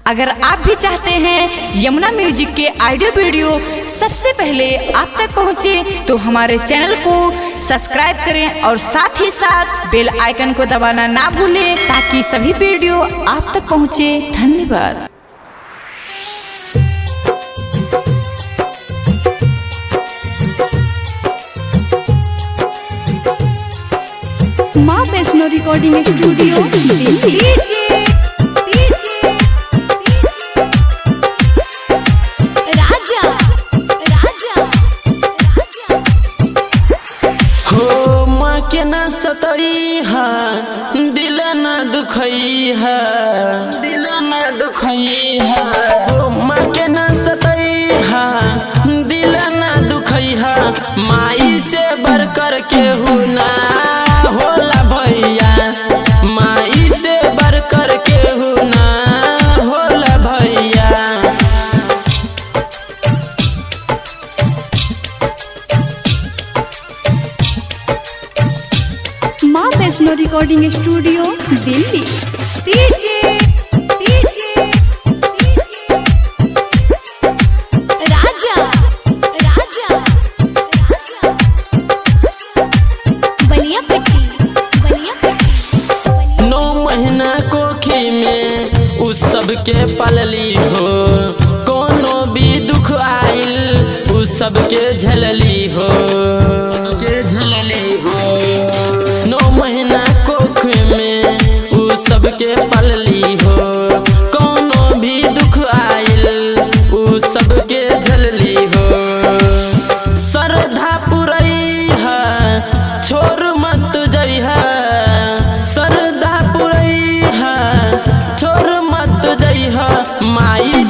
अगर आप भी चाहते हैं यमुना म्यूजिक के ऑडियो वीडियो सबसे पहले आप तक पहुंचे तो हमारे चैनल को सब्सक्राइब करें और साथ ही साथ बेल आइकन को दबाना ना भूलें ताकि सभी वीडियो आप तक पहुंचे। धन्यवाद। माँ वैष्णो रिकॉर्डिंग स्टूडियो दिल्ली। हो माँ के न सतई है दिल न दुखई है, दिल न दुखई है। हो माँ के न सतई है दिल न दुखई है। माई से बढ़ कर के हुना होला भैया, माई से बढ़ कर के हुना होला भैया। माँ वैष्णो रिकॉर्डिंग स्टूडियो दिल्ली। नौ महीना कोखी में उस सबके पलली हो, कोनो भी दुख आइल उस सबके झलली हो, के झलली हो। नौ महीना कोख में उस सबके पलली हो, कोनो भी दुख आइल उस सबके झलली हो। श्रद्धा पुरई है छोड़ मत जई है, श्रद्धा पुरई है छोड़ मत जई है। माई